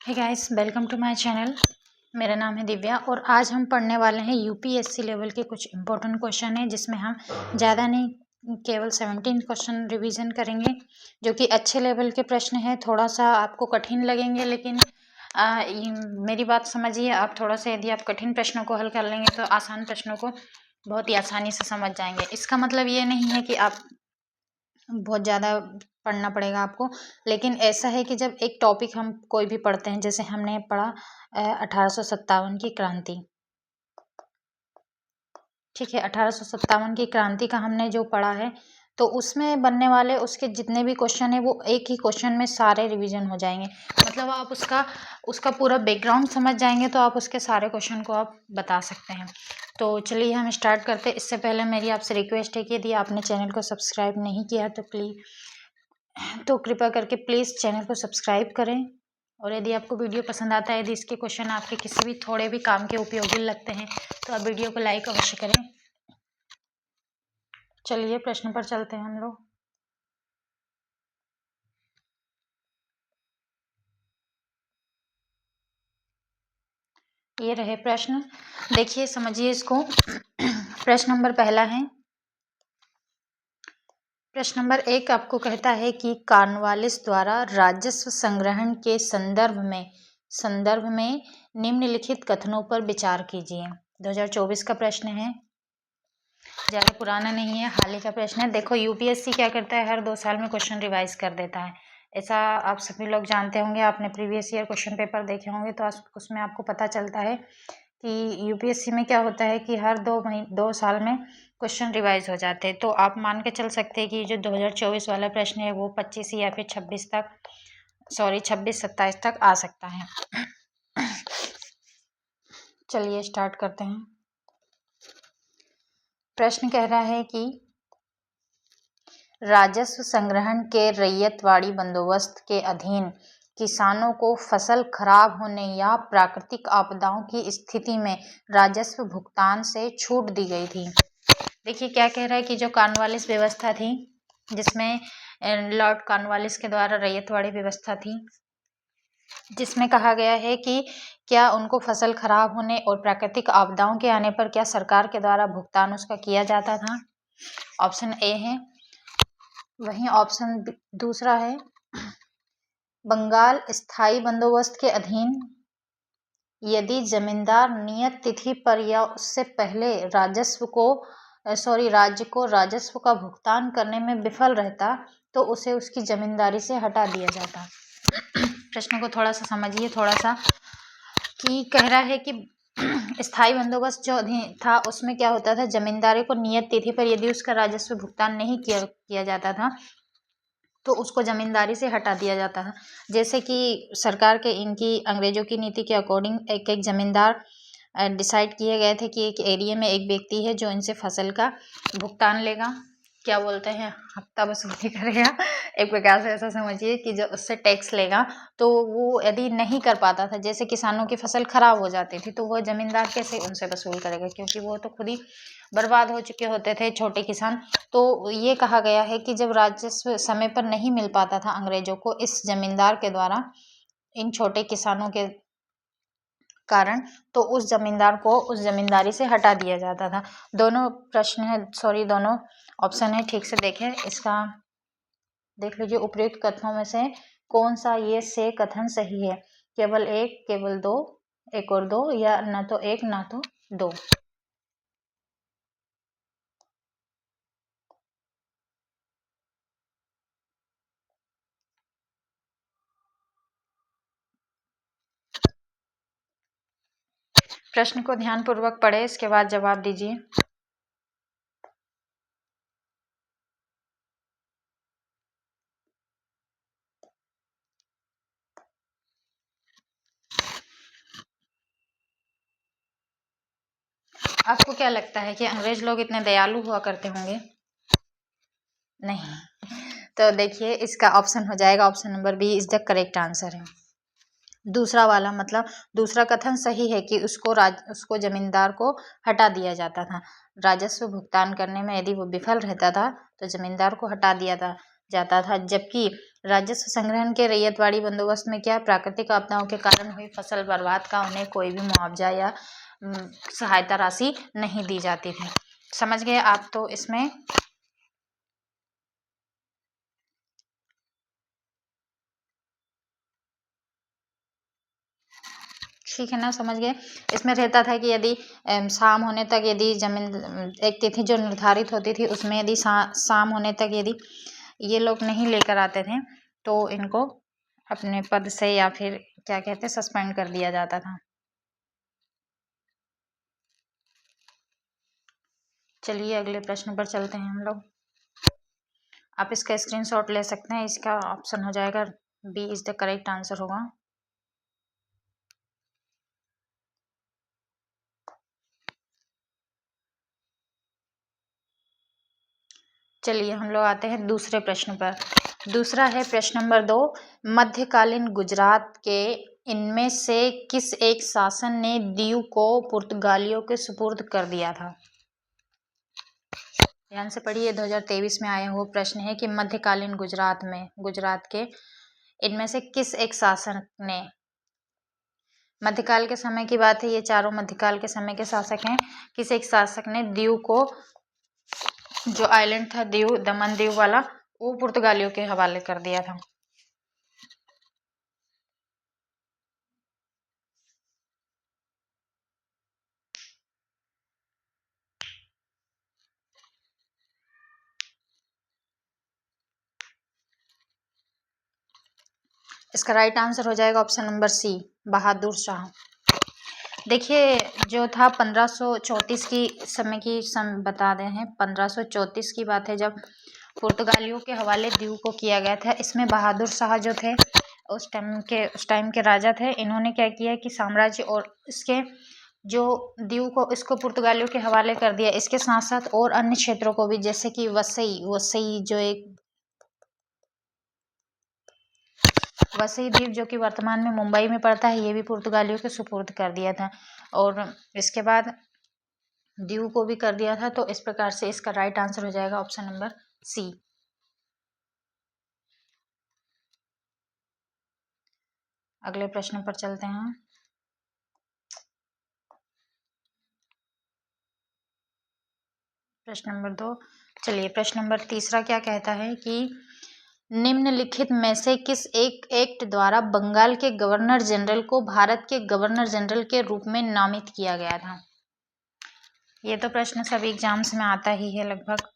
Hey guys, welcome to my channel. मेरा नाम है दिव्या और आज हम पढ़ने वाले हैं यूपीएससी लेवल के कुछ इम्पोर्टेंट क्वेश्चन हैं जिसमें हम ज़्यादा नहीं केवल 17 क्वेश्चन रिवीजन करेंगे जो कि अच्छे लेवल के प्रश्न हैं। थोड़ा सा आपको कठिन लगेंगे लेकिन मेरी बात समझिए। आप थोड़ा सा यदि आप कठिन प्रश्नों को हल कर लेंगे तो आसान प्रश्नों को बहुत ही आसानी से समझ जाएंगे। इसका मतलब ये नहीं है कि आप बहुत ज़्यादा पढ़ना पड़ेगा आपको, लेकिन ऐसा है कि जब एक टॉपिक हम कोई भी पढ़ते हैं, जैसे हमने पढ़ा 1857 की क्रांति, ठीक है। 1857 की क्रांति का हमने जो पढ़ा है तो उसमें बनने वाले उसके जितने भी क्वेश्चन है वो एक ही क्वेश्चन में सारे रिवीजन हो जाएंगे। मतलब आप उसका पूरा बैकग्राउंड समझ जाएंगे तो आप उसके सारे क्वेश्चन को आप बता सकते हैं। तो चलिए हम स्टार्ट करते हैं। इससे पहले मेरी आपसे रिक्वेस्ट है कि यदि आपने चैनल को सब्सक्राइब नहीं किया तो कृपया करके प्लीज़ चैनल को सब्सक्राइब करें। और यदि आपको वीडियो पसंद आता है, यदि इसके क्वेश्चन आपके किसी भी थोड़े भी काम के उपयोगी लगते हैं तो आप वीडियो को लाइक अवश्य करें। चलिए प्रश्न पर चलते हैं हम लोग। ये रहे प्रश्न, देखिए समझिए इसको। प्रश्न नंबर पहला है। प्रश्न नंबर 1 आपको कहता है कि कॉर्नवालिस द्वारा राजस्व संग्रहण के संदर्भ में निम्नलिखित कथनों पर विचार कीजिए। 2024 का प्रश्न है, ज़्यादा पुराना नहीं है, हाल ही का प्रश्न है। देखो यूपीएससी क्या करता है, हर 2 साल में क्वेश्चन रिवाइज कर देता है। ऐसा आप सभी लोग जानते होंगे, आपने प्रीवियस ईयर क्वेश्चन पेपर देखे होंगे तो उसमें आपको पता चलता है कि यूपीएससी में क्या होता है कि हर 2 साल में क्वेश्चन रिवाइज हो जाते हैं। तो आप मान के चल सकते हैं कि जो 2024 वाला प्रश्न है वो 25 या फिर 26-27 तक आ सकता है। चलिए स्टार्ट करते हैं। प्रश्न कह रहा है कि राजस्व संग्रहण के रैयतवाड़ी बंदोबस्त के अधीन किसानों को फसल खराब होने या प्राकृतिक आपदाओं की स्थिति में राजस्व भुगतान से छूट दी गई थी। देखिए क्या कह रहा है कि जो कॉर्नवालिस व्यवस्था थी, जिसमें लॉर्ड कॉर्नवालिस के द्वारा रैयतवाड़ी व्यवस्था थी, जिसमें कहा गया है कि क्या उनको फसल खराब होने और प्राकृतिक आपदाओं के आने पर क्या सरकार के द्वारा भुगतान उसका किया जाता था। ऑप्शन ए है। वहीं ऑप्शन दूसरा है, बंगाल स्थायी बंदोबस्त के अधीन यदि जमींदार नियत तिथि पर या उससे पहले राज्य को राजस्व का भुगतान करने में विफल रहता तो उसे उसकी जमींदारी से हटा दिया जाता। प्रश्न को थोड़ा सा समझिए, थोड़ा सा कि कह रहा है कि स्थायी बंदोबस्त जो था उसमें क्या होता था, जमींदारी को नियत तिथि पर यदि उसका राजस्व भुगतान नहीं किया जाता था तो उसको जमींदारी से हटा दिया जाता था। जैसे कि सरकार के इनकी अंग्रेजों की नीति के अकॉर्डिंग एक जमींदार डिसाइड किए गए थे कि एक एरिया में एक व्यक्ति है जो इनसे फसल का भुगतान लेगा, क्या बोलते हैं, हफ्ता वसूली करेगा, एक प्रकार से ऐसा समझिए कि जो उससे टैक्स लेगा। तो वो यदि नहीं कर पाता था, जैसे किसानों की फसल खराब हो जाती थी तो वो जमींदार कैसे उनसे वसूल करेगा, क्योंकि वो तो खुद ही बर्बाद हो चुके होते थे छोटे किसान। तो ये कहा गया है कि जब राजस्व समय पर नहीं मिल पाता था अंग्रेजों को इस जमींदार के द्वारा इन छोटे किसानों के कारण, तो उस जमींदार को उस जमींदारी से हटा दिया जाता था। दोनों प्रश्न है, दोनों ऑप्शन है, ठीक से देखें। इसका देख लीजिए, उपयुक्त कथनों में से कौन सा ये से कथन सही है। केवल एक, केवल दो, एक और दो, या ना तो एक ना तो दो। प्रश्न को ध्यानपूर्वक पढ़े, इसके बाद जवाब दीजिए। आपको क्या लगता है कि अंग्रेज लोग इतने दयालु हुआ करते होंगे? नहीं। तो देखिए इसका ऑप्शन हो जाएगा, option number B is the correct answer है। दूसरा वाला मतलब दूसरा कथन सही है कि उसको जमींदार को हटा दिया जाता था। राजस्व भुगतान करने में यदि वो विफल रहता था तो जमींदार को हटा दिया जाता था। जबकि राजस्व संग्रहण के रैयतवाड़ी बंदोबस्त में क्या प्राकृतिक आपदाओं के कारण हुई फसल बर्बाद का उन्हें कोई भी मुआवजा या सहायता राशि नहीं दी जाती थी। समझ गए आप? तो इसमें ठीक है ना, समझ गए? इसमें रहता था कि यदि शाम होने तक यदि जमीन एक तिथि जो निर्धारित होती थी उसमें यदि शाम होने तक यदि ये लोग नहीं लेकर आते थे तो इनको अपने पद से या फिर क्या कहते हैं सस्पेंड कर दिया जाता था। चलिए अगले प्रश्न पर चलते हैं हम लोग। आप इसका स्क्रीनशॉट ले सकते हैं। इसका ऑप्शन हो जाएगा B is the correct answer होगा। चलिए हम लोग आते हैं दूसरे प्रश्न पर। दूसरा है प्रश्न नंबर 2। मध्यकालीन गुजरात के इनमें से किस एक शासन ने दीव को पुर्तगालियों के सुपुर्द कर दिया था? ध्यान से पढ़िए, 2023 में आया हुआ प्रश्न है कि मध्यकालीन गुजरात के इनमें से किस एक शासक ने, मध्यकाल के समय की बात है, ये चारों मध्यकाल के समय के शासक हैं, किस एक शासक ने दीव को, जो आइलैंड था दीव, दमन दीव वाला, वो पुर्तगालियों के हवाले कर दिया था। इसका राइट आंसर हो जाएगा option number C, Bahadur Shah. देखिए जो था 1534 की समय की बता रहे हैं, 1534 की बात है जब पुर्तगालियों के हवाले दीव को किया गया था। इसमें बहादुर शाह जो थे उस टाइम के राजा थे। इन्होंने क्या किया कि साम्राज्य और इसके जो दीव को इसको पुर्तगालियों के हवाले कर दिया। इसके साथ साथ और अन्य क्षेत्रों को भी, जैसे कि वसई जो एक वसई द्वीप जो कि वर्तमान में मुंबई में पड़ता है, ये भी पुर्तगालियों के सुपुर्द कर दिया था। और इसके बाद दीव को भी कर दिया था। तो इस प्रकार से इसका राइट आंसर हो जाएगा ऑप्शन नंबर सी। अगले प्रश्न पर चलते हैं। प्रश्न नंबर 2। चलिए प्रश्न नंबर तीसरा क्या कहता है कि निम्नलिखित में से किस एक एक्ट द्वारा बंगाल के गवर्नर जनरल को भारत के गवर्नर जनरल के रूप में नामित किया गया था? ये तो प्रश्न सभी एग्जाम्स में आता ही है लगभग।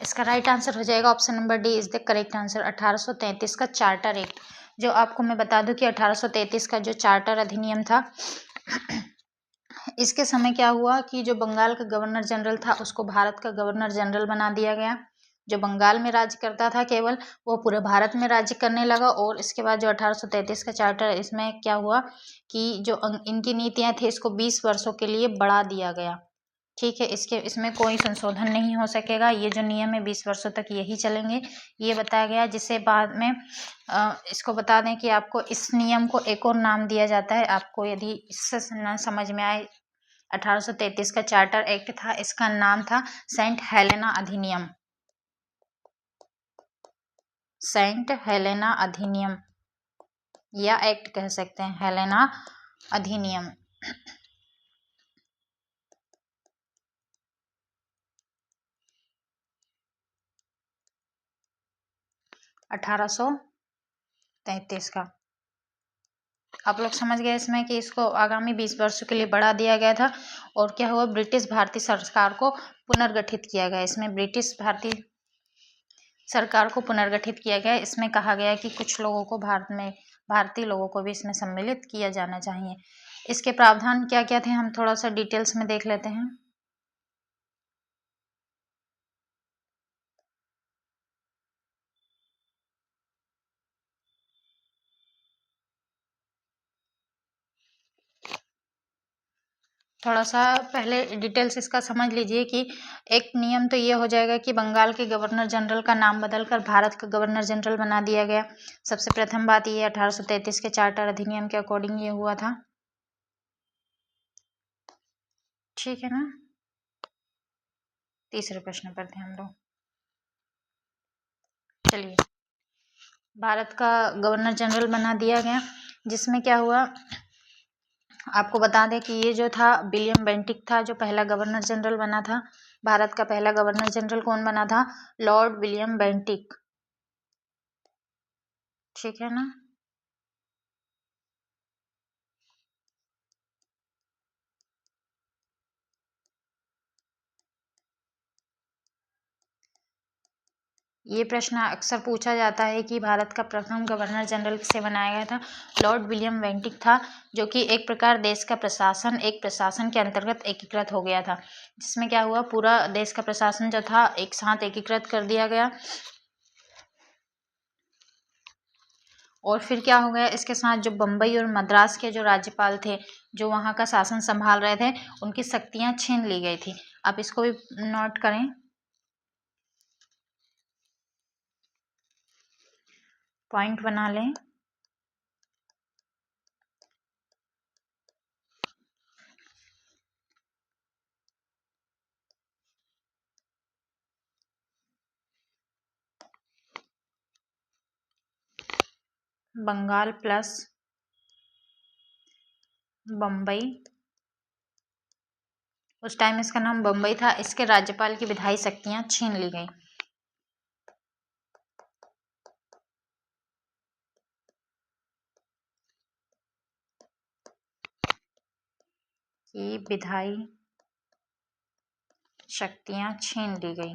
इसका राइट आंसर हो जाएगा option number D is the correct answer. 1833 का चार्टर एक्ट, जो आपको मैं बता दूं कि 1833 का जो चार्टर अधिनियम था, इसके समय क्या हुआ कि जो बंगाल का गवर्नर जनरल था उसको भारत का गवर्नर जनरल बना दिया गया। जो बंगाल में राज्य करता था केवल, वो पूरे भारत में राज्य करने लगा। और इसके बाद जो 1833 का चार्टर, इसमें क्या हुआ कि जो इनकी नीतियां थी इसको 20 वर्षों के लिए बढ़ा दिया गया। ठीक है, इसमें कोई संशोधन नहीं हो सकेगा। ये जो नियम है 20 वर्षों तक यही चलेंगे, ये बताया गया। जिससे बाद में इसको बता दें कि आपको इस नियम को एक और नाम दिया जाता है। आपको यदि इससे न समझ में आए, 1833 का चार्टर एक्ट था, इसका नाम था सेंट हेलेना अधिनियम। सेंट हेलेना अधिनियम या एक्ट कह सकते हैं, हेलेना अधिनियम। 1833 का। आप लोग समझ गए इसमें कि इसको आगामी 20 वर्षों के लिए बढ़ा दिया गया था। और क्या हुआ, ब्रिटिश भारतीय सरकार को पुनर्गठित किया गया। इसमें ब्रिटिश भारतीय सरकार को पुनर्गठित किया गया। इसमें कहा गया कि कुछ लोगों को भारतीय लोगों को भी इसमें सम्मिलित किया जाना चाहिए। इसके प्रावधान क्या क्या थे, हम थोड़ा सा डिटेल्स में देख लेते हैं। थोड़ा सा पहले डिटेल्स इसका समझ लीजिए कि एक नियम तो ये हो जाएगा कि बंगाल के गवर्नर जनरल का नाम बदलकर भारत का गवर्नर जनरल बना दिया गया। सबसे प्रथम बात ये 1833 के चार्टर अधिनियम के अकॉर्डिंग ये हुआ था। ठीक है ना। तीसरे प्रश्न पर ध्यान दो। चलिए, भारत का गवर्नर जनरल बना दिया गया, जिसमें क्या हुआ आपको बता दें कि ये जो था विलियम बेंटिक था जो पहला गवर्नर जनरल बना था। भारत का पहला गवर्नर जनरल कौन बना था? Lord William Bentinck. ठीक है ना। ये प्रश्न अक्सर पूछा जाता है कि भारत का प्रथम गवर्नर जनरल किसे बनाया गया था? लॉर्ड विलियम बेंटिक था, जो कि एक प्रकार देश का प्रशासन एक प्रशासन के अंतर्गत एकीकृत हो गया था, जिसमें क्या हुआ पूरा देश का प्रशासन जो था एक साथ एकीकृत कर दिया गया। और फिर क्या हो गया इसके साथ, जो बम्बई और मद्रास के जो राज्यपाल थे जो वहाँ का शासन संभाल रहे थे, उनकी शक्तियाँ छीन ली गई थी। आप इसको भी नोट करें, पॉइंट बना लें। बंगाल प्लस बम्बई, उस टाइम इसका नाम बम्बई था, इसके राज्यपाल की विधायी शक्तियां छीन ली गई। विधायी शक्तियां छीन ली गई।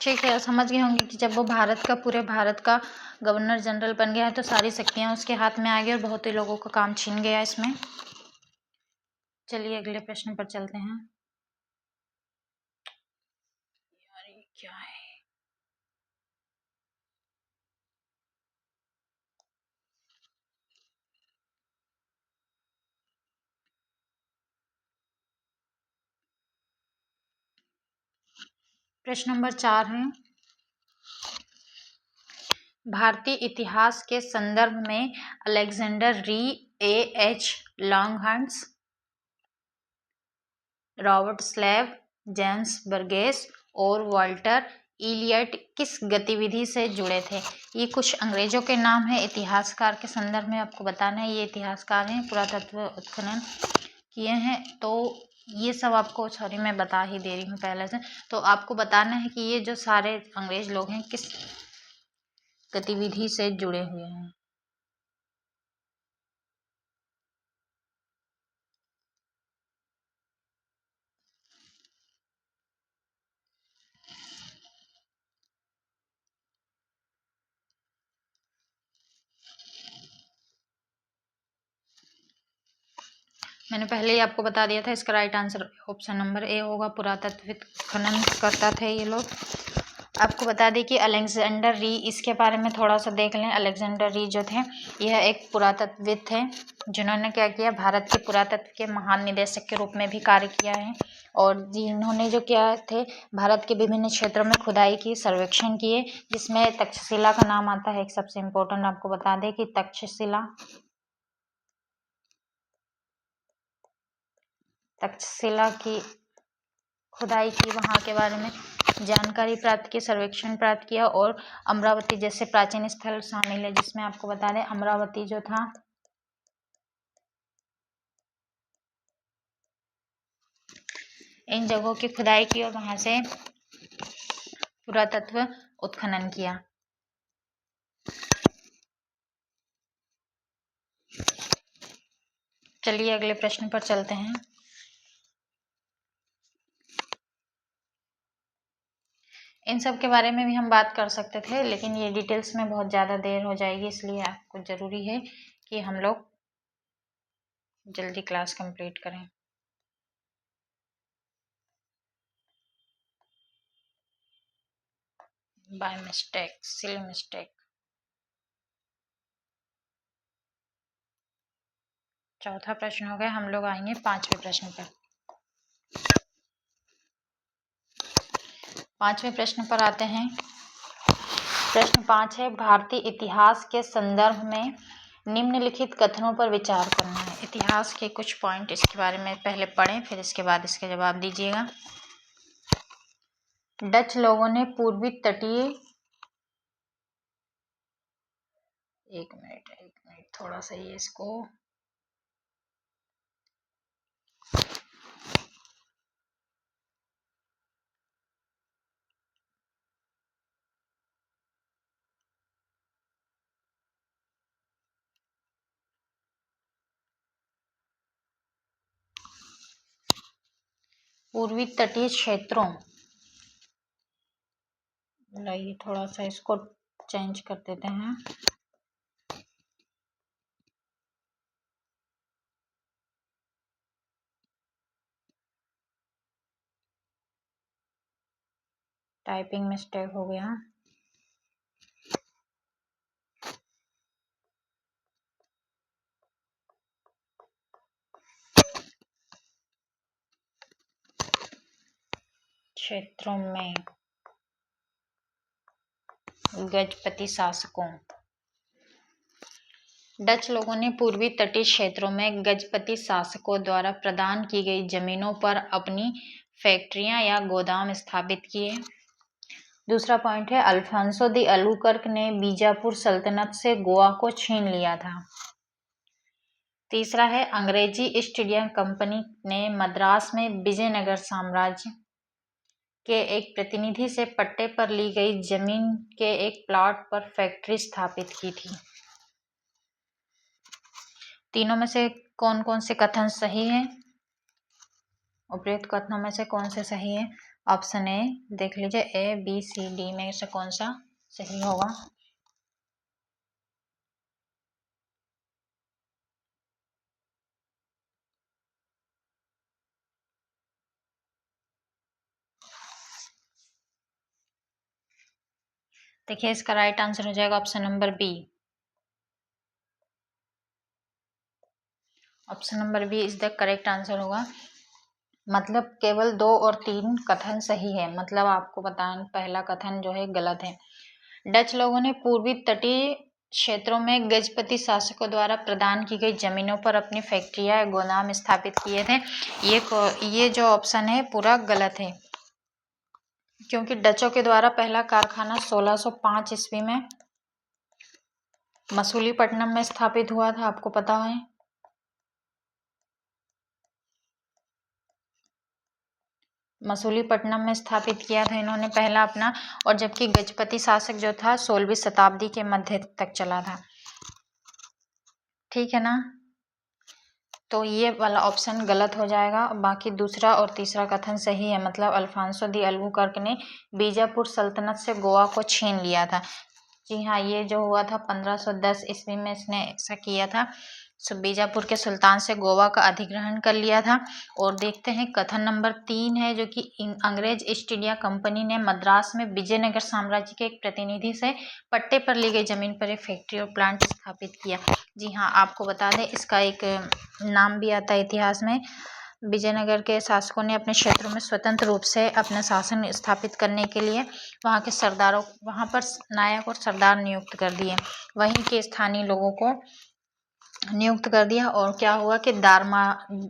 ठीक है, समझ गए होंगे कि जब वो पूरे भारत का गवर्नर जनरल बन गया है तो सारी शक्तियां उसके हाथ में आ गई और बहुत ही लोगों का काम छीन गया इसमें। चलिए अगले प्रश्न पर चलते हैं। यार ये क्या है? प्रश्न नंबर 4 है, भारतीय इतिहास के संदर्भ में Alexander Rea, A.H. Longhurst, Robert Sewell, James Burgess और वाल्टर इलियट किस गतिविधि से जुड़े थे? ये कुछ अंग्रेजों के नाम है, इतिहासकार के संदर्भ में आपको बताना है। ये इतिहासकार हैं, पुरातत्व उत्खनन किए हैं, तो ये सब आपको सॉरी मैं बता ही दे रही हूँ पहले से। तो आपको बताना है कि ये जो सारे अंग्रेज लोग हैं किस गतिविधि से जुड़े हुए हैं। मैंने पहले ही आपको बता दिया था, इसका right answer option number A होगा, पुरातत्व खनन करता थे ये लोग। आपको बता दें कि अलेक्जेंडर री, इसके बारे में थोड़ा सा देख लें। अलेक्जेंडर री जो थे यह एक पुरातत्वविद थे, जिन्होंने क्या किया, भारत के पुरातत्व के महान निदेशक के रूप में भी कार्य किया है। और जिन्होंने जो किया थे, भारत के विभिन्न क्षेत्रों में खुदाई की, सर्वेक्षण किए, जिसमें तक्षशिला का नाम आता है। एक सबसे इम्पोर्टेंट आपको बता दें कि तक्षशिला की खुदाई की, वहाँ के बारे में जानकारी प्राप्त की, सर्वेक्षण प्राप्त किया। और अमरावती जैसे प्राचीन स्थल शामिल है, जिसमें आपको बता दें अमरावती जो था इन जगहों की खुदाई की और वहाँ से पुरातत्व उत्खनन किया। चलिए अगले प्रश्न पर चलते हैं। इन सब के बारे में भी हम बात कर सकते थे, लेकिन ये डिटेल्स में बहुत ज़्यादा देर हो जाएगी, इसलिए आपको ज़रूरी है कि हम लोग जल्दी क्लास कंप्लीट करें। By mistake, silly mistake. चौथा प्रश्न हो गया। हम लोग आएंगे 5वें प्रश्न पर। 5वें प्रश्न पर आते हैं। प्रश्न 5 है, भारतीय इतिहास के संदर्भ में निम्नलिखित कथनों पर विचार करना है। इतिहास के कुछ पॉइंट इसके बारे में पहले पढ़ें, फिर इसके बाद इसके जवाब दीजिएगा। डच लोगों ने पूर्वी तटीय, एक मिनट थोड़ा सा ये इसको पूर्वी तटीय क्षेत्रों, लाइए थोड़ा सा इसको चेंज कर देते हैं। टाइपिंग मिस्टेक हो गया। क्षेत्रों में गजपति शासकों, डच लोगों ने पूर्वी तटीय क्षेत्रों में गजपति शासकों द्वारा प्रदान की गई जमीनों पर अपनी फैक्ट्रियां या गोदाम स्थापित किए। दूसरा पॉइंट है, अल्फांसो दी अलबुकर्क ने बीजापुर सल्तनत से गोवा को छीन लिया था। तीसरा है, अंग्रेजी ईस्ट इंडिया कंपनी ने मद्रास में विजयनगर साम्राज्य के एक प्रतिनिधि से पट्टे पर ली गई जमीन के एक प्लॉट पर फैक्ट्री स्थापित की थी। तीनों में से कौन कौन से कथन सही है? उपयुक्त कथनों में से कौन से सही है? ऑप्शन ए देख लीजिए, ए बी सी डी में से कौन सा सही होगा? देखिए, इसका राइट आंसर हो जाएगा option number B. Option number B is the correct answer होगा। मतलब केवल 2 और 3 कथन सही है। मतलब आपको बताएं, पहला कथन जो है गलत है। डच लोगों ने पूर्वी तटीय क्षेत्रों में गजपति शासकों द्वारा प्रदान की गई जमीनों पर अपनी फैक्ट्रियां या गोदाम स्थापित किए थे। ये जो ऑप्शन है पूरा गलत है, क्योंकि डचों के द्वारा पहला कारखाना 1605 ईस्वी में मसूलीपट्टनम में स्थापित हुआ था, आपको पता है। मसूलीपट्टनम में स्थापित किया था इन्होंने पहला अपना, और जबकि गजपति शासक जो था 16वीं शताब्दी के मध्य तक चला था। ठीक है ना? तो ये वाला ऑप्शन गलत हो जाएगा। बाकी दूसरा और तीसरा कथन सही है। मतलब अल्फांसो दी अलबुकर्क ने बीजापुर सल्तनत से गोवा को छीन लिया था। जी हाँ, ये जो हुआ था 1510 ईस्वी में इसने ऐसा किया था। बीजापुर के सुल्तान से गोवा का अधिग्रहण कर लिया था। और देखते हैं कथन नंबर 3 है, जो कि अंग्रेज ईस्ट इंडिया कंपनी ने मद्रास में विजयनगर साम्राज्य के एक प्रतिनिधि से पट्टे पर ली गई जमीन पर एक फैक्ट्री और प्लांट स्थापित किया। जी हाँ, आपको बता दें, इसका एक नाम भी आता है इतिहास में। विजयनगर के शासकों ने अपने क्षेत्रों में स्वतंत्र रूप से अपना शासन स्थापित करने के लिए वहाँ के सरदारों, वहाँ पर नायक और सरदार नियुक्त कर दिए। वहीं के स्थानीय लोगों को नियुक्त कर दिया। और क्या हुआ कि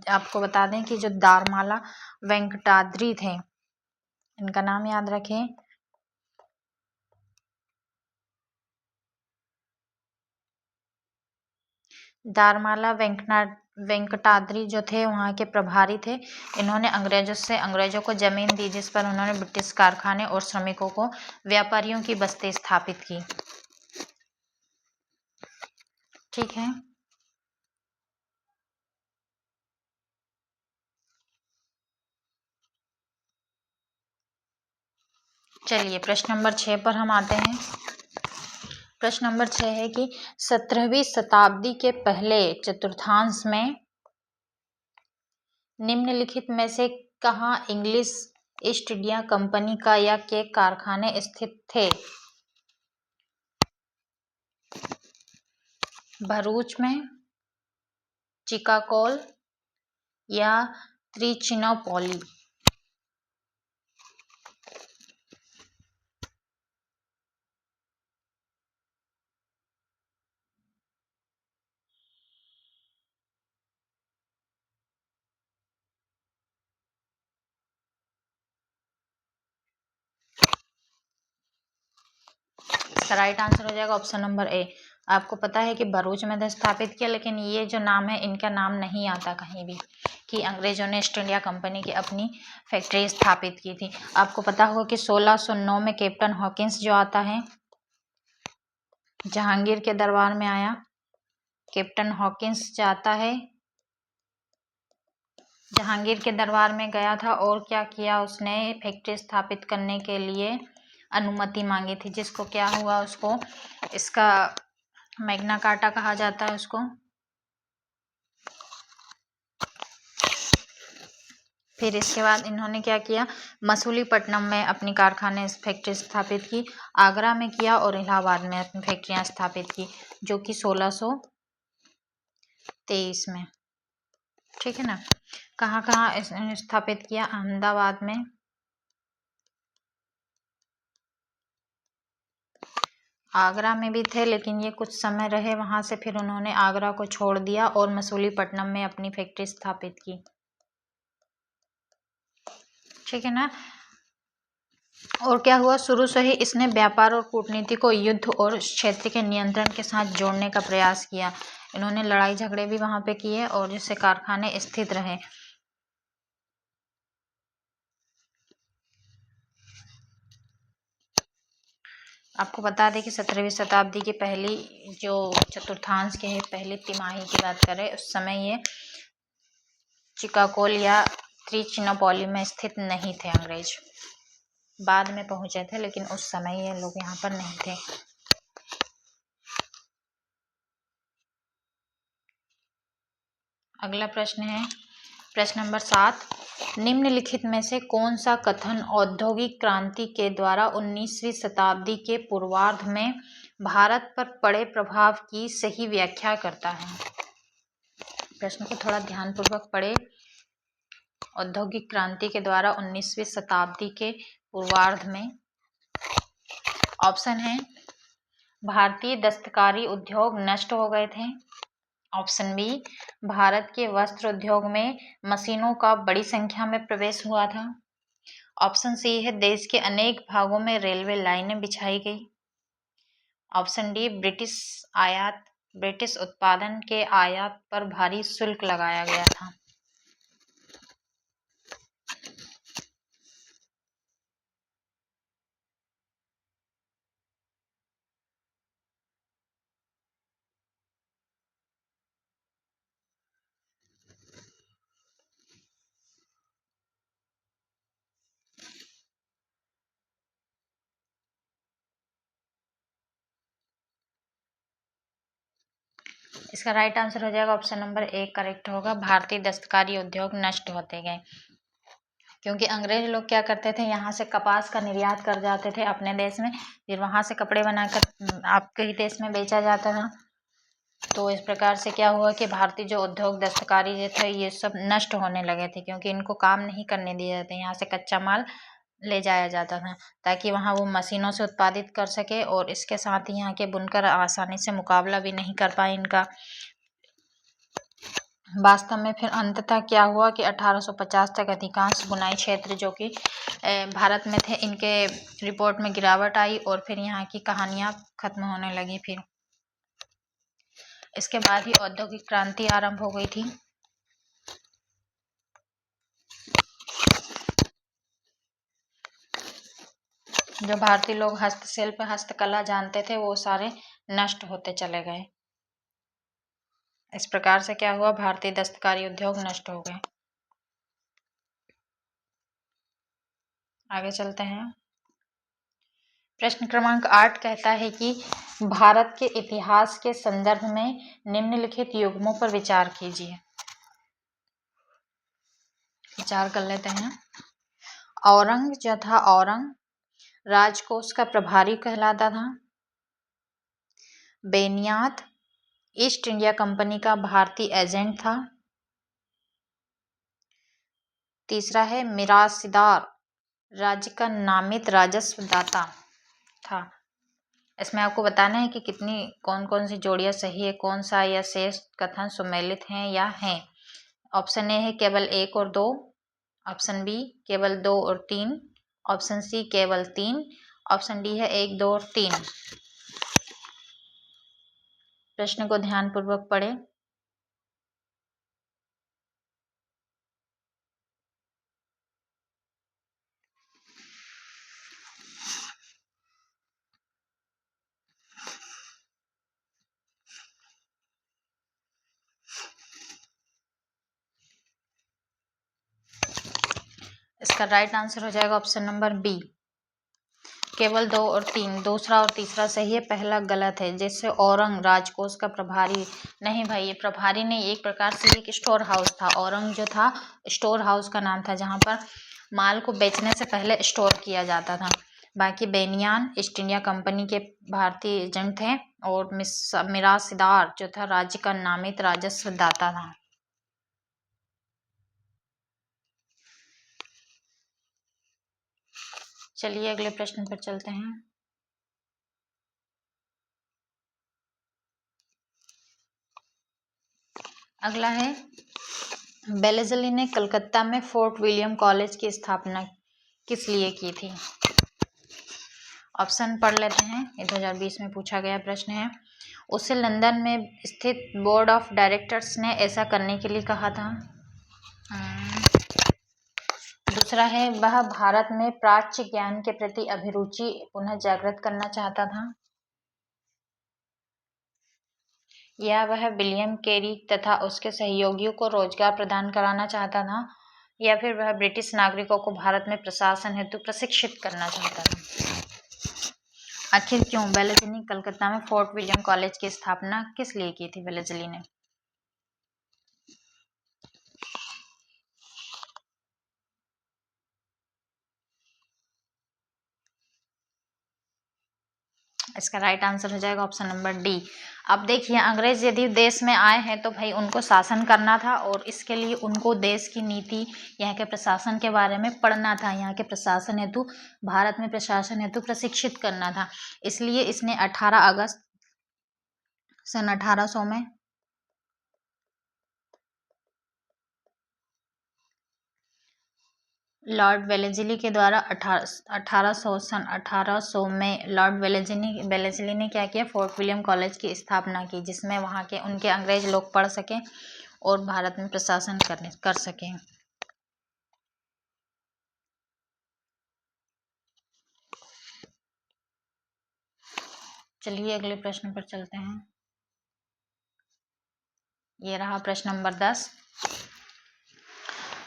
आपको बता दें कि जो दारमाला वेंकटाद्री थे, इनका नाम याद रखें। दारमाला वेंकटाद्री जो थे वहाँ के प्रभारी थे। इन्होंने अंग्रेजों को जमीन दी, जिस पर उन्होंने ब्रिटिश कारखाने और श्रमिकों को व्यापारियों की बस्ती स्थापित की। ठीक है, चलिए प्रश्न नंबर 6 पर हम आते हैं। प्रश्न नंबर 6 है कि 17वीं शताब्दी के पहले चतुर्थांश में निम्नलिखित में से कहाँ इंग्लिश ईस्ट इंडिया कंपनी का या के कारखाने स्थित थे? भरूच में, चिकागोल या त्रिचिनोपोली? इसका राइट आंसर हो जाएगा ऑप्शन नंबर ए। आपको पता है कि भरूच में तो स्थापित किया, लेकिन ये जो नाम है इनका नाम नहीं आता कहीं भी कि अंग्रेजों ने ईस्ट इंडिया कंपनी की अपनी फैक्ट्री स्थापित की थी। आपको पता होगा कि 1609 में कैप्टन हॉकिंस जो आता है जहांगीर के दरबार में आया। कैप्टन हॉकिंस जाता है जहांगीर के दरबार में गया था और क्या किया उसने, फैक्ट्री स्थापित करने के लिए अनुमति मांगी थी, जिसको क्या हुआ उसको इसका मैग्ना कार्टा कहा जाता है उसको। फिर इसके बाद इन्होंने क्या किया, मसूलीपट्टनम में अपनी कारखाने फैक्ट्री स्थापित की, आगरा में किया और इलाहाबाद में अपनी फैक्ट्रियां स्थापित की, जो कि 1623 में। ठीक है ना। कहाँ कहाँ स्थापित किया? अहमदाबाद में, आगरा में भी थे, लेकिन ये कुछ समय रहे वहां से, फिर उन्होंने आगरा को छोड़ दिया और मसूलीपट्टनम में अपनी फैक्ट्री स्थापित की। ठीक है ना। और क्या हुआ, शुरू से ही इसने व्यापार और कूटनीति को युद्ध और क्षेत्र के नियंत्रण के साथ जोड़ने का प्रयास किया। इन्होंने लड़ाई झगड़े भी वहां पे किए और जिससे कारखाने स्थित रहे। आपको बता दें कि 17वीं शताब्दी की पहली जो चतुर्थांश के पहली तिमाही की बात करें, उस समय ये चिकागोल या त्रिचिनोपोली में स्थित नहीं थे अंग्रेज। बाद में पहुंचे थे, लेकिन उस समय ये लोग यहाँ पर नहीं थे। अगला प्रश्न है प्रश्न नंबर 7। निम्नलिखित में से कौन सा कथन औद्योगिक क्रांति के द्वारा 19वीं शताब्दी के पूर्वार्ध में भारत पर पड़े प्रभाव की सही व्याख्या करता है? प्रश्न को थोड़ा ध्यानपूर्वक पढ़े। औद्योगिक क्रांति के द्वारा 19वीं शताब्दी के पूर्वार्ध में, ऑप्शन है भारतीय दस्तकारी उद्योग नष्ट हो गए थे, ऑप्शन बी भारत के वस्त्र उद्योग में मशीनों का बड़ी संख्या में प्रवेश हुआ था, ऑप्शन सी है देश के अनेक भागों में रेलवे लाइनें बिछाई गई, ऑप्शन डी ब्रिटिश उत्पादन के आयात पर भारी शुल्क लगाया गया था। इसका राइट आंसर हो जाएगा ऑप्शन नंबर ए करेक्ट होगा। भारतीय दस्तकारी उद्योग नष्ट होते गए, क्योंकि अंग्रेज लोग क्या करते थे, यहाँ से कपास का निर्यात कर जाते थे अपने देश में, फिर वहां से कपड़े बनाकर आपके ही देश में बेचा जाता था। तो इस प्रकार से क्या हुआ कि भारतीय जो उद्योग दस्तकारी जो थे ये सब नष्ट होने लगे थे, क्योंकि इनको काम नहीं करने दिए जाते, यहाँ से कच्चा माल ले जाया जाता था ताकि वहाँ वो मशीनों से उत्पादित कर सके, और इसके साथ ही यहाँ के बुनकर आसानी से मुकाबला भी नहीं कर पाए इनका। वास्तव में फिर अंततः क्या हुआ कि 1850 तक अधिकांश बुनाई क्षेत्र जो कि भारत में थे, इनके रिपोर्ट में गिरावट आई और फिर यहाँ की कहानियां खत्म होने लगी। फिर इसके बाद ही औद्योगिक क्रांति आरंभ हो गई थी। जो भारतीय लोग हस्तशिल्प हस्तकला जानते थे वो सारे नष्ट होते चले गए। इस प्रकार से क्या हुआ, भारतीय दस्तकारी उद्योग नष्ट हो गए। आगे चलते हैं। प्रश्न क्रमांक 8 कहता है कि भारत के इतिहास के संदर्भ में निम्नलिखित युग्मों पर विचार कीजिए। विचार कर लेते हैं। औरंग जो था, औरंग राजकोष का प्रभारी कहलाता था। बेनियात ईस्ट इंडिया कंपनी का भारतीय एजेंट था। तीसरा है मिरासिदार राज्य का नामित राजस्व दाता था। इसमें आपको बताना है कि कितनी कौन कौन सी जोड़ियां सही है, कौन सा या शेष कथन सुमेलित हैं या हैं। ऑप्शन ए है केवल 1 और 2, ऑप्शन बी केवल 2 और 3, ऑप्शन सी केवल 3, ऑप्शन डी है 1, 2 और 3। प्रश्न को ध्यानपूर्वक पढ़ें। इसका राइट आंसर हो जाएगा ऑप्शन नंबर बी, केवल 2 और 3। दूसरा और तीसरा सही है, पहला गलत है। जैसे औरंग राजकोष का प्रभारी, नहीं भाई, ये प्रभारी नहीं, एक प्रकार से एक स्टोर हाउस था। औरंग जो था स्टोर हाउस का नाम था, जहां पर माल को बेचने से पहले स्टोर किया जाता था। बाकी बेनियान ईस्ट इंडिया कंपनी के भारतीय एजेंट थे, और मिरासिदार जो था राज्य का नामित राजस्व दाता था। चलिए अगले प्रश्न पर चलते हैं। अगला है, वेलेज़ली ने कलकत्ता में फोर्ट विलियम कॉलेज की स्थापना किस लिए की थी? ऑप्शन पढ़ लेते हैं, ये 2020 में पूछा गया प्रश्न है। उसे लंदन में स्थित बोर्ड ऑफ डायरेक्टर्स ने ऐसा करने के लिए कहा था। दूसरा है, वह भारत में प्राच्य ज्ञान के प्रति अभिरुचि पुनः जागृत करना चाहता था। या वह विलियम कैरी तथा उसके सहयोगियों को रोजगार प्रदान कराना चाहता था। या फिर वह ब्रिटिश नागरिकों को भारत में प्रशासन हेतु प्रशिक्षित करना चाहता था। आखिर क्यों वेलेज़ली ने कलकत्ता में फोर्ट विलियम कॉलेज की स्थापना किस लिए की थी? वेलेज़ली ने इसका राइट आंसर हो जाएगा ऑप्शन नंबर डी। अब देखिए, अंग्रेज यदि देश में आए हैं तो भाई उनको शासन करना था, और इसके लिए उनको देश की नीति, यहाँ के प्रशासन के बारे में पढ़ना था, यहाँ के प्रशासन हेतु, भारत में प्रशासन हेतु प्रशिक्षित करना था। इसलिए इसने 18 अगस्त सन 1800 में लॉर्ड वेलेज़ली के द्वारा 1800 में लॉर्ड वेलेज़ली ने क्या किया? फोर्ट विलियम कॉलेज की स्थापना की, जिसमें वहाँ के उनके अंग्रेज लोग पढ़ सकें और भारत में प्रशासन कर सकें। चलिए अगले प्रश्न पर चलते हैं। ये रहा प्रश्न नंबर 10।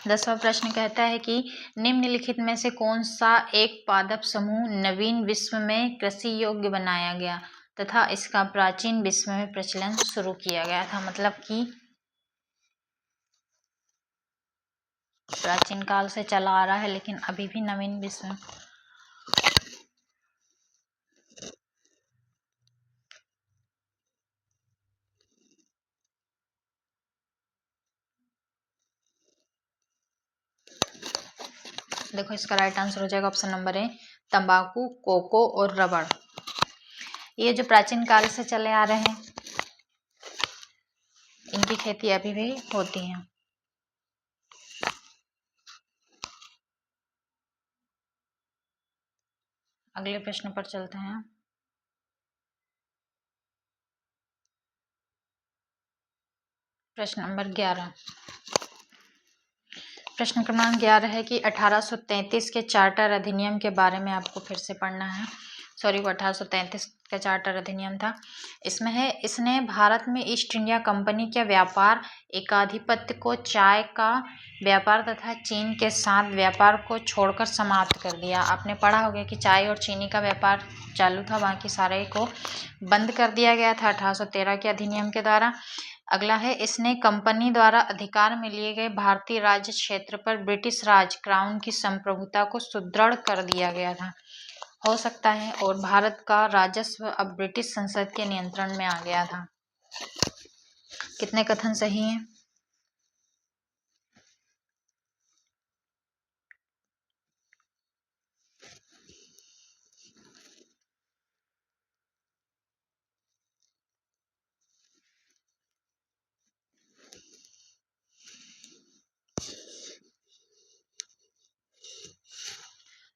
10वां प्रश्न कहता है कि निम्नलिखित में से कौन सा एक पादप समूह नवीन विश्व में कृषि योग्य बनाया गया तथा इसका प्राचीन विश्व में प्रचलन शुरू किया गया था? मतलब कि प्राचीन काल से चला आ रहा है, लेकिन अभी भी नवीन विश्व में। देखो, इसका राइट आंसर हो जाएगा ऑप्शन नंबर ए, तंबाकू, कोको और रबड़। ये जो प्राचीन काल से चले आ रहे हैं, इनकी खेती अभी भी होती है। अगले प्रश्न पर चलते हैं। प्रश्न नंबर 11। प्रश्न क्रमांक 11 है कि 1833 के चार्टर अधिनियम के बारे में आपको फिर से पढ़ना है। सॉरी, वो 1833 का चार्टर अधिनियम था। इसमें है, इसने भारत में ईस्ट इंडिया कंपनी के व्यापार एकाधिपत्य को चाय का व्यापार तथा चीन के साथ व्यापार को छोड़कर समाप्त कर दिया। आपने पढ़ा होगा कि चाय और चीनी का व्यापार चालू था, बाकी सारे को बंद कर दिया गया था 1813 के अधिनियम के द्वारा। अगला है, इसने कंपनी द्वारा अधिकार में लिए गए भारतीय राज्य क्षेत्र पर ब्रिटिश राज क्राउन की संप्रभुता को सुदृढ़ कर दिया गया था। हो सकता है। और भारत का राजस्व अब ब्रिटिश संसद के नियंत्रण में आ गया था। कितने कथन सही हैं?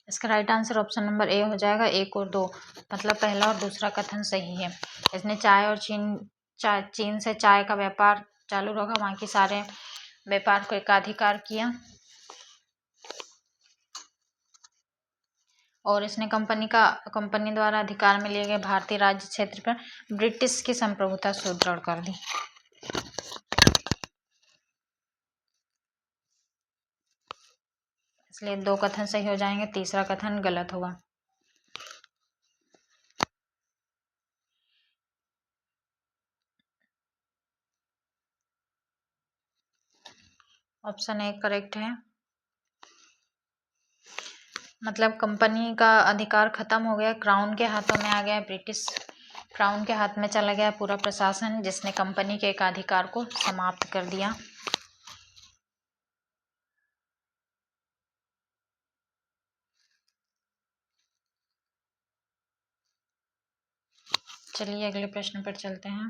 इसका right answer option number A हो जाएगा। 1 और 2, मतलब पहला और दूसरा कथन सही है। इसने चीन से चाय का व्यापार चालू रखा, वहाँ के सारे व्यापार को एकाधिकार किया। और इसने कंपनी द्वारा अधिकार में लिए गए भारतीय राज्य क्षेत्र पर ब्रिटिश की संप्रभुता सुदृढ़ कर दी। इसलिए 2 कथन सही हो जाएंगे, तीसरा कथन गलत होगा। ऑप्शन ए करेक्ट है। मतलब कंपनी का अधिकार खत्म हो गया, क्राउन के हाथों में आ गया, ब्रिटिश क्राउन के हाथ में चला गया पूरा प्रशासन, जिसने कंपनी के एकाधिकार को समाप्त कर दिया। चलिए अगले प्रश्न पर चलते हैं।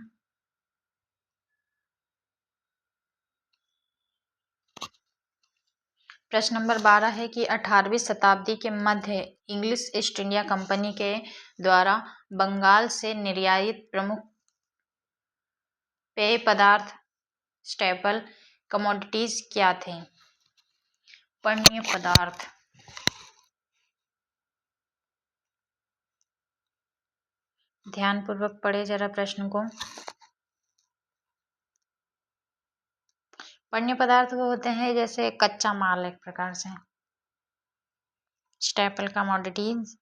प्रश्न नंबर 12 है कि 18वीं शताब्दी के मध्य इंग्लिश ईस्ट इंडिया कंपनी के द्वारा बंगाल से निर्यातित प्रमुख पेय पदार्थ स्टेपल कमोडिटीज क्या थे? पेय पदार्थ। ध्यानपूर्वक पढ़े जरा प्रश्न को। पेय पदार्थ वो होते हैं जैसे कच्चा माल, एक प्रकार से स्टेपल कमोडिटीज।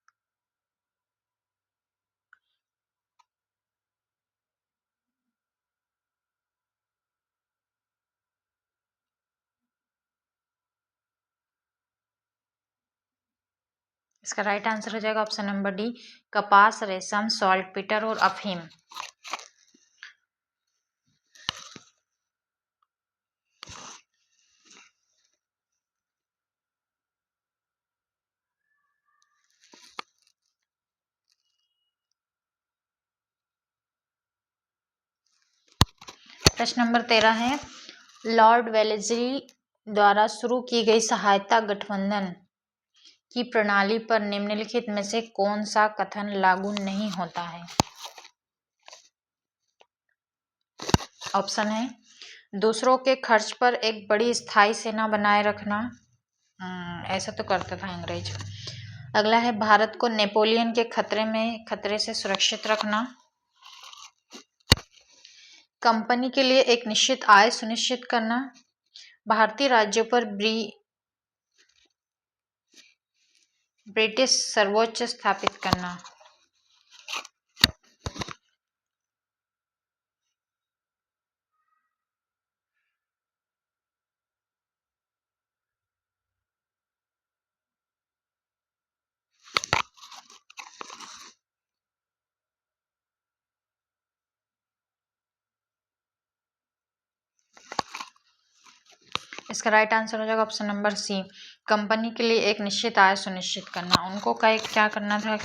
इसका राइट आंसर हो जाएगा ऑप्शन नंबर डी, कपास, रेशम, सॉल्ट पीटर और अफीम। प्रश्न नंबर 13 है, लॉर्ड वेलेस्ली द्वारा शुरू की गई सहायता गठबंधन की प्रणाली पर निम्नलिखित में से कौन सा कथन लागू नहीं होता है? ऑप्शन है, दूसरों के खर्च पर एक बड़ी स्थायी सेना बनाए रखना, ऐसा तो करता था अंग्रेज। अगला है, भारत को नेपोलियन के खतरे से सुरक्षित रखना, कंपनी के लिए एक निश्चित आय सुनिश्चित करना, भारतीय राज्यों पर ब्रिटिश सर्वोच्च स्थापित करना। इसका राइट आंसर हो जाएगा ऑप्शन नंबर सी, कंपनी के लिए एक निश्चित आय सुनिश्चित करना। उनको क्या करना था,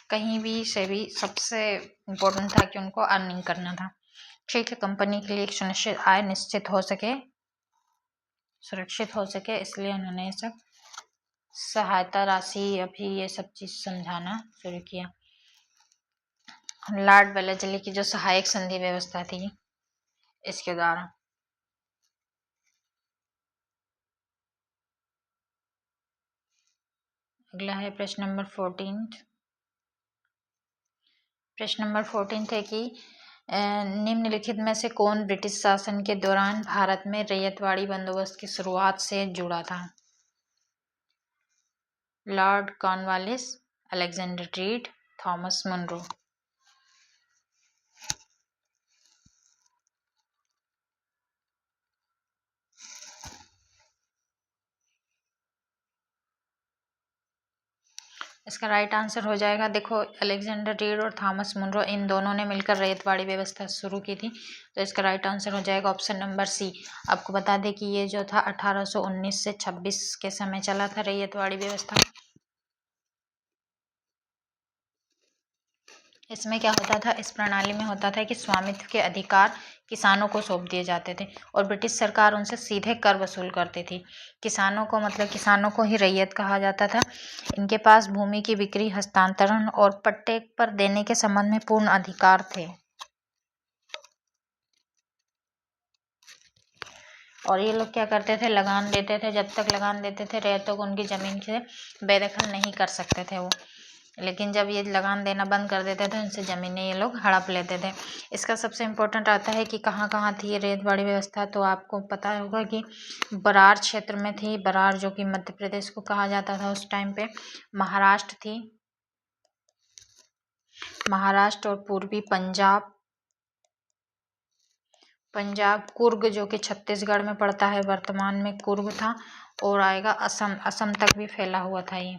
कहीं भी से भी सबसे इम्पोर्टेंट था कि उनको अर्निंग करना था। ठीक है, कंपनी के लिए एक सुनिश्चित आय निश्चित हो सके, सुरक्षित हो सके, इसलिए उन्होंने ये सब सहायता राशि अभी ये सब चीज समझाना शुरू किया। लॉर्ड वेलेस्ली की जो सहायक संधि व्यवस्था थी इसके द्वारा। अगला है प्रश्न नंबर 14। प्रश्न नंबर 14 है कि निम्नलिखित में से कौन ब्रिटिश शासन के दौरान भारत में रैयतवाड़ी बंदोबस्त की शुरुआत से जुड़ा था? Lord Cornwallis, Alexander Reid, Thomas Munro. इसका राइट आंसर हो जाएगा, देखो अलेक्जेंडर रीड और थॉमस मुनरो इन दोनों ने मिलकर रैयतवाड़ी व्यवस्था शुरू की थी। तो इसका राइट आंसर हो जाएगा ऑप्शन नंबर सी। आपको बता दें कि ये जो था 1819 से 26 के समय चला था रैयतवाड़ी व्यवस्था। इसमें क्या होता था, इस प्रणाली में होता था कि स्वामित्व के अधिकार किसानों को सौंप दिए जाते थे और ब्रिटिश सरकार उनसे सीधे कर वसूल करती थी। किसानों को मतलब किसानों को ही रैयत कहा जाता था। इनके पास भूमि की बिक्री, हस्तांतरण और पट्टे पर देने के संबंध में पूर्ण अधिकार थे। और ये लोग क्या करते थे, लगान देते थे। जब तक लगान देते थे रैयतों को उनकी जमीन से बेदखल नहीं कर सकते थे वो, लेकिन जब ये लगान देना बंद कर देते थे उनसे ज़मीनें ये लोग हड़प लेते थे। इसका सबसे इम्पोर्टेंट आता है कि कहाँ कहाँ थी ये रैयतवाड़ी व्यवस्था। तो आपको पता होगा कि बरार क्षेत्र में थी, बरार जो कि मध्य प्रदेश को कहा जाता था उस टाइम पे। महाराष्ट्र थी, महाराष्ट्र और पूर्वी पंजाब, कुर्ग जो कि छत्तीसगढ़ में पड़ता है, वर्तमान में कुर्ग था। और आएगा असम, असम तक भी फैला हुआ था ये।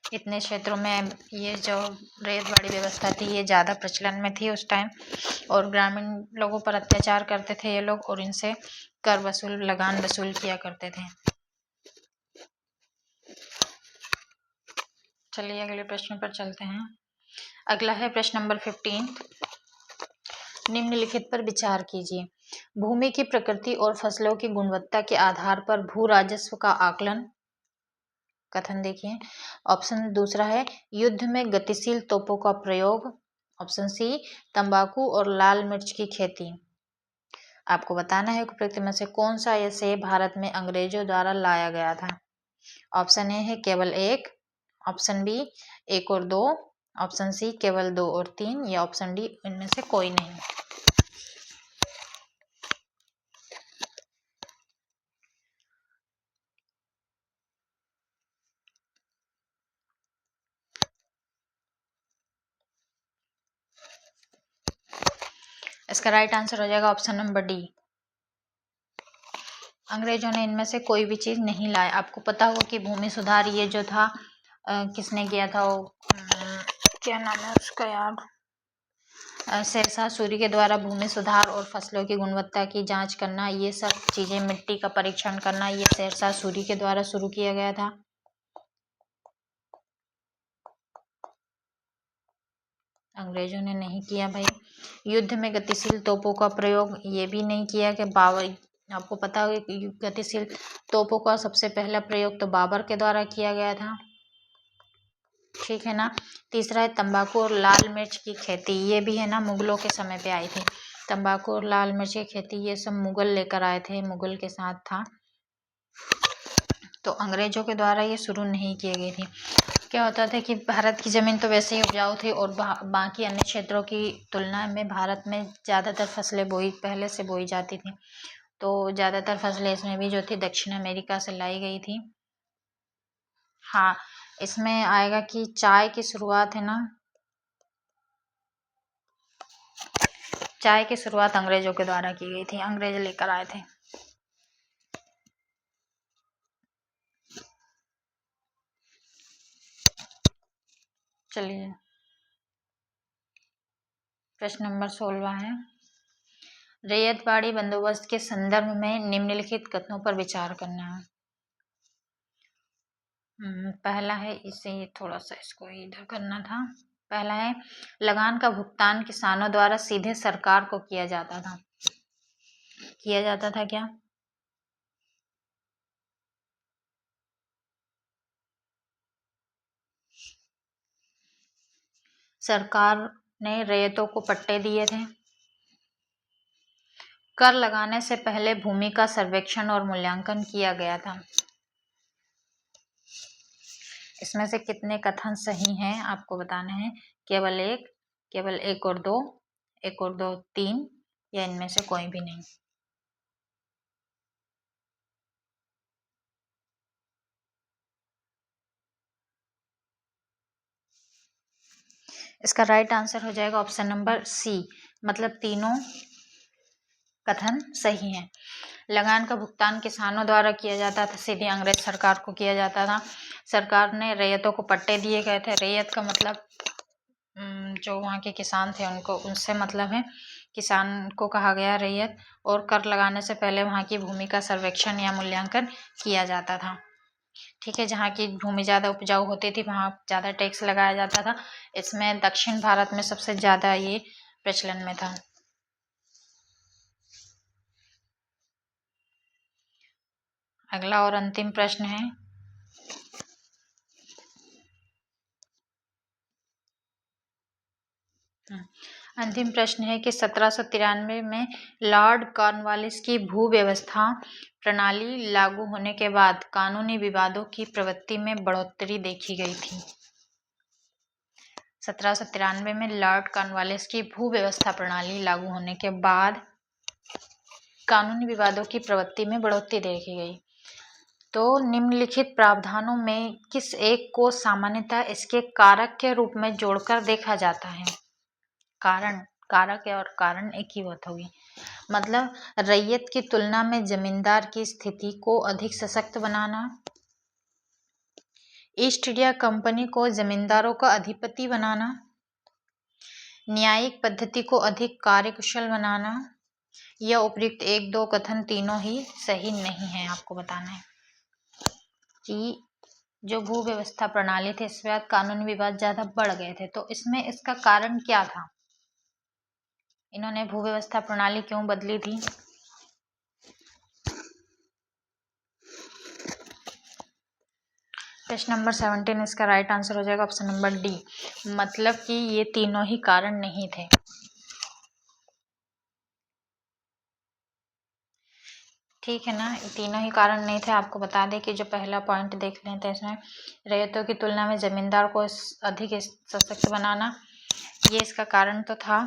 इतने क्षेत्रों में ये जो रैयतवाड़ी व्यवस्था थी ये ज़्यादा प्रचलन में थी उस टाइम। और ग्रामीण लोगों पर अत्याचार करते थे ये लोग और इनसे कर वसूल, लगान वसूल किया करते थे। चलिए अगले प्रश्न पर चलते हैं। अगला है प्रश्न नंबर 15। निम्नलिखित पर विचार कीजिए। भूमि की प्रकृति और फसलों की गुणवत्ता के आधार पर भू राजस्व का आकलन। कथन देखिए। ऑप्शन दूसरा है युद्ध में गतिशील तोपों का प्रयोग। ऑप्शन सी तंबाकू और लाल मिर्च की खेती। आपको बताना है उपरोक्त में से कौन सा ऐसे भारत में अंग्रेजों द्वारा लाया गया था। ऑप्शन ए है केवल एक, ऑप्शन बी एक और दो, ऑप्शन सी केवल दो और तीन, या ऑप्शन डी इनमें से कोई नहीं। इसका राइट आंसर हो जाएगा ऑप्शन नंबर डी। अंग्रेजों ने इनमें से कोई भी चीज नहीं लाया। आपको पता होगा कि भूमि सुधार ये जो था किसने किया था, वो क्या नाम है उसका यार, शेरशाह सूरी के द्वारा भूमि सुधार और फसलों की गुणवत्ता की जांच करना, ये सब चीजें, मिट्टी का परीक्षण करना, ये शेरशाह सूरी के द्वारा शुरू किया गया था। अंग्रेजों ने नहीं किया भाई। युद्ध में गतिशील तोपों का प्रयोग ये भी नहीं किया कि बाबर, आपको पता होगा कि गतिशील तोपों का सबसे पहला प्रयोग तो बाबर के द्वारा किया गया था, ठीक है ना। तीसरा है तंबाकू और लाल मिर्च की खेती, ये भी है ना मुगलों के समय पे आई थी। तंबाकू और लाल मिर्च की खेती ये सब मुगल लेकर आए थे, मुगल के साथ था, तो अंग्रेजों के द्वारा ये शुरू नहीं की गई थी। क्या होता था कि भारत की ज़मीन तो वैसे ही उपजाऊ थी और बाकी अन्य क्षेत्रों की तुलना में भारत में ज़्यादातर फसलें पहले से बोई जाती थी। तो ज़्यादातर फसलें इसमें भी जो थी दक्षिण अमेरिका से लाई गई थी। हाँ, इसमें आएगा कि चाय की शुरुआत है ना, चाय की शुरुआत अंग्रेजों के द्वारा की गई थी, अंग्रेज लेकर आए थे। चलिए प्रश्न नंबर 16 है। रैयतवाड़ी बंदोबस्त के संदर्भ में निम्नलिखित कथनों पर विचार करना है। पहला है, इसे थोड़ा सा इसको इधर करना था। पहला है लगान का भुगतान किसानों द्वारा सीधे सरकार को किया जाता था। किया जाता था क्या? सरकार ने रैयतों को पट्टे दिए थे। कर लगाने से पहले भूमि का सर्वेक्षण और मूल्यांकन किया गया था। इसमें से कितने कथन सही हैं आपको बताने हैं। केवल एक, केवल एक और दो, एक और दो तीन, या इनमें से कोई भी नहीं। इसका राइट आंसर हो जाएगा ऑप्शन नंबर सी, मतलब तीनों कथन सही हैं। लगान का भुगतान किसानों द्वारा किया जाता था, सीधे अंग्रेज सरकार को किया जाता था। सरकार ने रैयतों को पट्टे दिए गए थे। रैयत का मतलब जो वहाँ के किसान थे उनको, उनसे मतलब है किसान को कहा गया रैयत। और कर लगाने से पहले वहाँ की भूमि का सर्वेक्षण या मूल्यांकन किया जाता था। ठीक है, जहाँ की भूमि ज़्यादा उपजाऊ होती थी वहाँ ज़्यादा टैक्स लगाया जाता था। इसमें दक्षिण भारत में सबसे ज़्यादा ये प्रचलन में था। अगला और अंतिम प्रश्न है, अंतिम प्रश्न है कि 1793 में लॉर्ड कॉर्नवालिस की भू व्यवस्था प्रणाली लागू होने के बाद कानूनी विवादों की प्रवृत्ति में बढ़ोतरी देखी गई थी। 1793 में लॉर्ड कॉर्नवालिस की भू व्यवस्था प्रणाली लागू होने के बाद कानूनी विवादों की प्रवृत्ति में बढ़ोतरी देखी गई। तो निम्नलिखित प्रावधानों में किस एक को सामान्यतः इसके कारक के रूप में जोड़कर देखा जाता है? कारक और कारण एक ही बात होगी। मतलब रैयत की तुलना में जमींदार की स्थिति को अधिक सशक्त बनाना, ईस्ट इंडिया कंपनी को जमींदारों का अधिपति बनाना, न्यायिक पद्धति को अधिक कार्यकुशल बनाना, या उपयुक्त एक दो कथन तीनों ही सही नहीं है। आपको बताना है कि जो भू व्यवस्था प्रणाली थी इसके बाद कानूनी विवाद ज्यादा बढ़ गए थे, तो इसमें इसका कारण क्या था? इन्होंने भू व्यवस्था प्रणाली क्यों बदली थी? प्रश्न नंबर 17 इसका राइट आंसर हो जाएगा ऑप्शन नंबर डी। मतलब कि ये तीनों ही कारण नहीं थे। ठीक है ना, ये तीनों ही कारण नहीं थे। आपको बता दें कि जो पहला पॉइंट देख लेते हैं इसमें रैयतों की तुलना में जमींदार को अधिक सशक्त बनाना, ये इसका कारण तो था।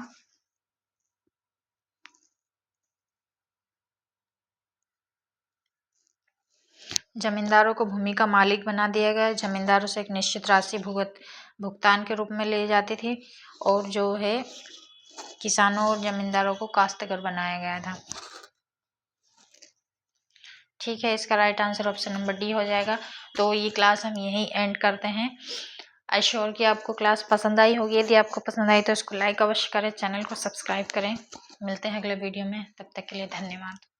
जमींदारों को भूमि का मालिक बना दिया गया। जमींदारों से एक निश्चित राशि भुगतान के रूप में ली जाती थी और जो है किसानों और जमींदारों को काश्तकार बनाया गया था। ठीक है, इसका right answer option number D हो जाएगा। तो ये क्लास हम यहीं एंड करते हैं। आई श्योर कि आपको क्लास पसंद आई होगी। यदि आपको पसंद आई तो इसको लाइक अवश्य करें, चैनल को सब्सक्राइब करें। मिलते हैं अगले वीडियो में, तब तक के लिए धन्यवाद।